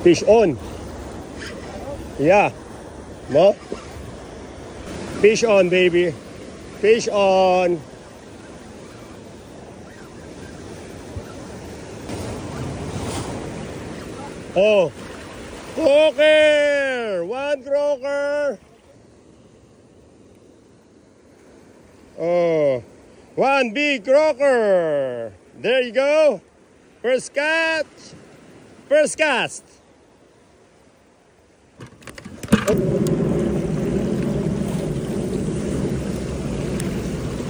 Fish on. Yeah. No? Fish on, baby. Fish on. Oh. Croaker! One croaker. Oh. One big croaker. There you go. First catch. First cast.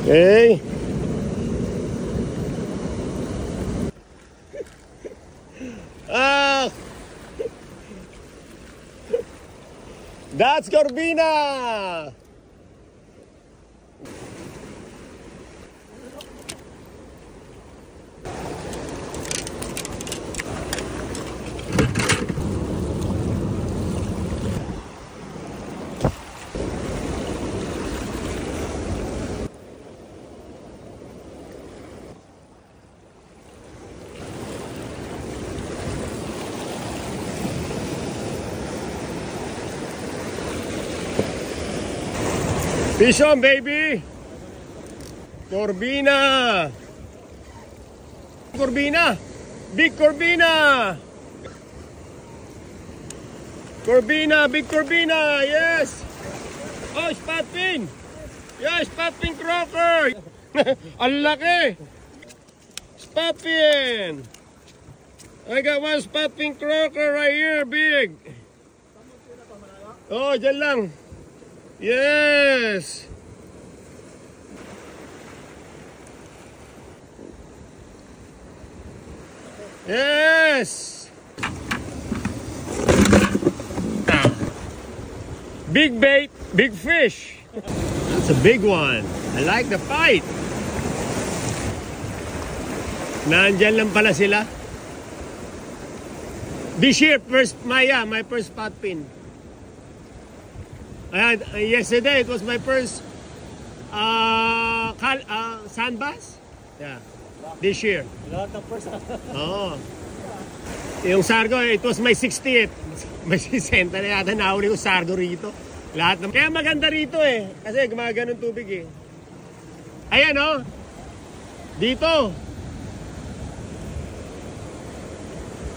Okay. Ah. That's Corbina. Fish on, baby. Corbina. Corbina. Big Corbina. Corbina, big Corbina. Yes. Oh, spot fin. Yes, spot fin croaker. Ang laki. Spot fin. I got one spot fin croaker right here, big. Oh, dyan lang. Yes. Yes. Big bait, big fish. That's a big one. I like the fight. Nandyan lang pala sila. This year, my first spot pin. Yesterday, it was my first sand bass. Yeah, this year. Lahat ng first. Oo. Yung sargo, it was my 60th. May 60 na yata nahuli yung sargo rito. Lahat ng... Kaya maganda rito eh. Kasi gumagano ng tubig eh. Ayan oh. Dito.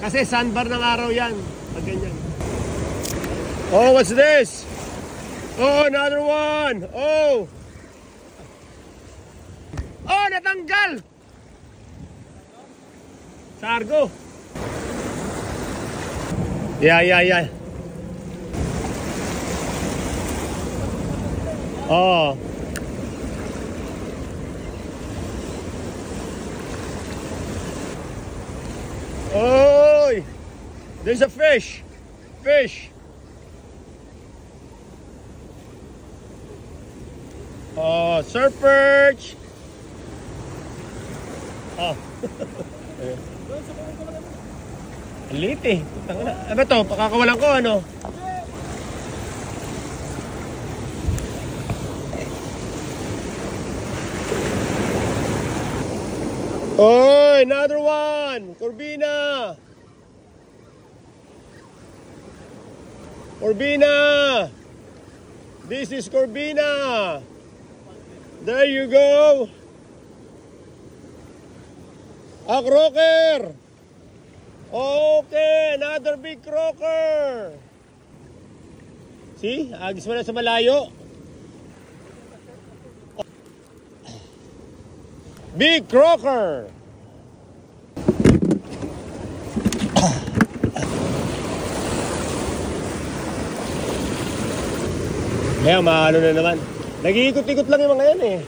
Kasi sandbar ng araw yan. Pag ganyan. Oh, what's this? Oh, another one. Oh. Oh, natanggal. Sargo. Yeah. Oh. Oh. There's a fish. Fish. Oh, surf perch. Oh. Liit eh. Ano ba to? Pakakawalan ko ano? Oh, another one. Corbina. Corbina. This is Corbina. There you go. A croaker. Okay, another big croaker. See? Agis mo na sa malayo. Big croaker. Kaya maano na naman. Nag-iikot-ikot lang yung mga yan eh.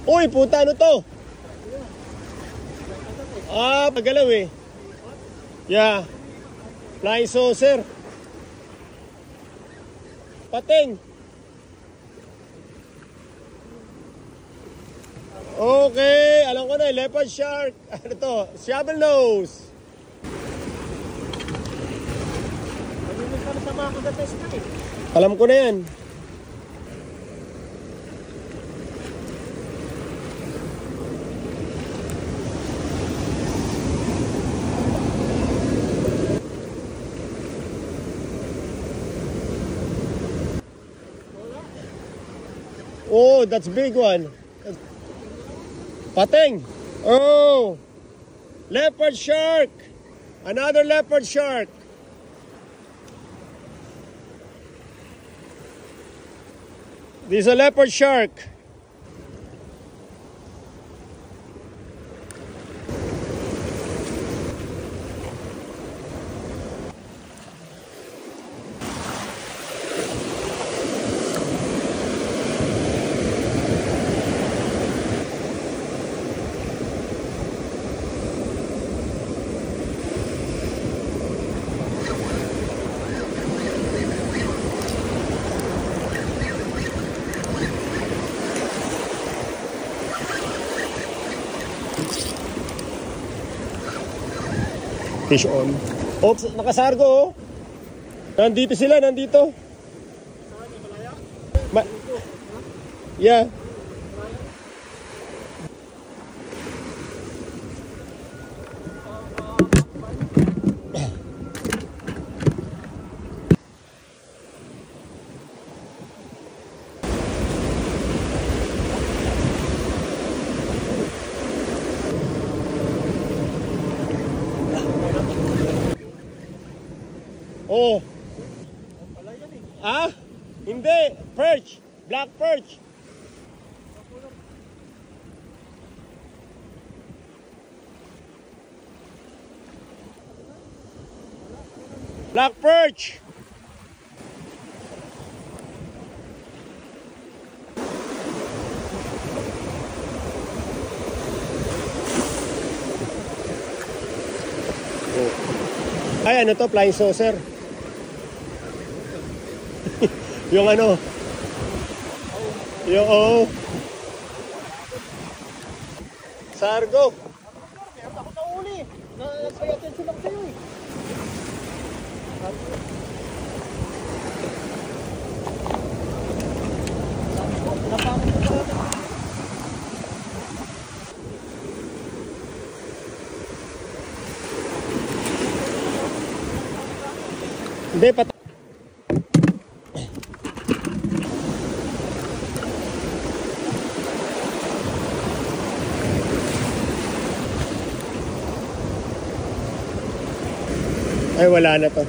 Uy, puta, ano to? Ah, pagalaw eh. Yeah. Flying saucer. Pating. Okay, alam ko na, leopard shark. Ano to? Shovel nose. Pag-inig ka na sa mga kagates ka eh. Alam ko na yan. Oh, that's big one. Pating. Oh, leopard shark. Another leopard shark. This is a leopard shark. Fish on. Oh, nakasargo oh. Nandito sila, nandito. Yeah. Oh. Ah? Hindi. Perch. Black perch. Black perch. Oh. Ay, ano to? Flying saucer. Yung ano? Yung oh. Sargo. Meron ako na uli. Nag-pay attention lang sa'yo eh. Hindi, pat... Ay, wala na to.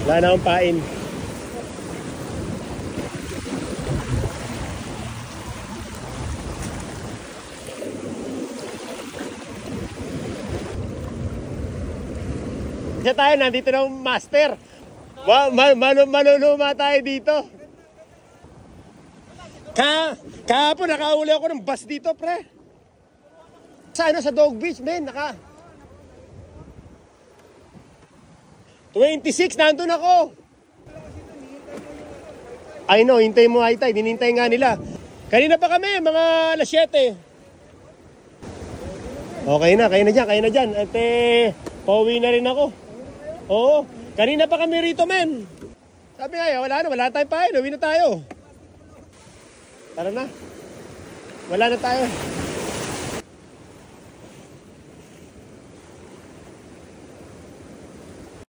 Wala na akong pain. Kasi tayo, nandito na yung master. Manunuma tayo dito. Kahapon, nakauli ako ng bus dito, pre. Sa Dog Beach, men, 26, nandun ako. I know, hintay mo high tide. Hinintay nga nila. Kanina pa kami, mga alas 7. Okay na, kayo na dyan. At pauwi na rin ako. Oo, kanina pa kami rito, men. Sabi nga, wala tayong pain. Uwi na tayo. Tara na. Wala na tayo.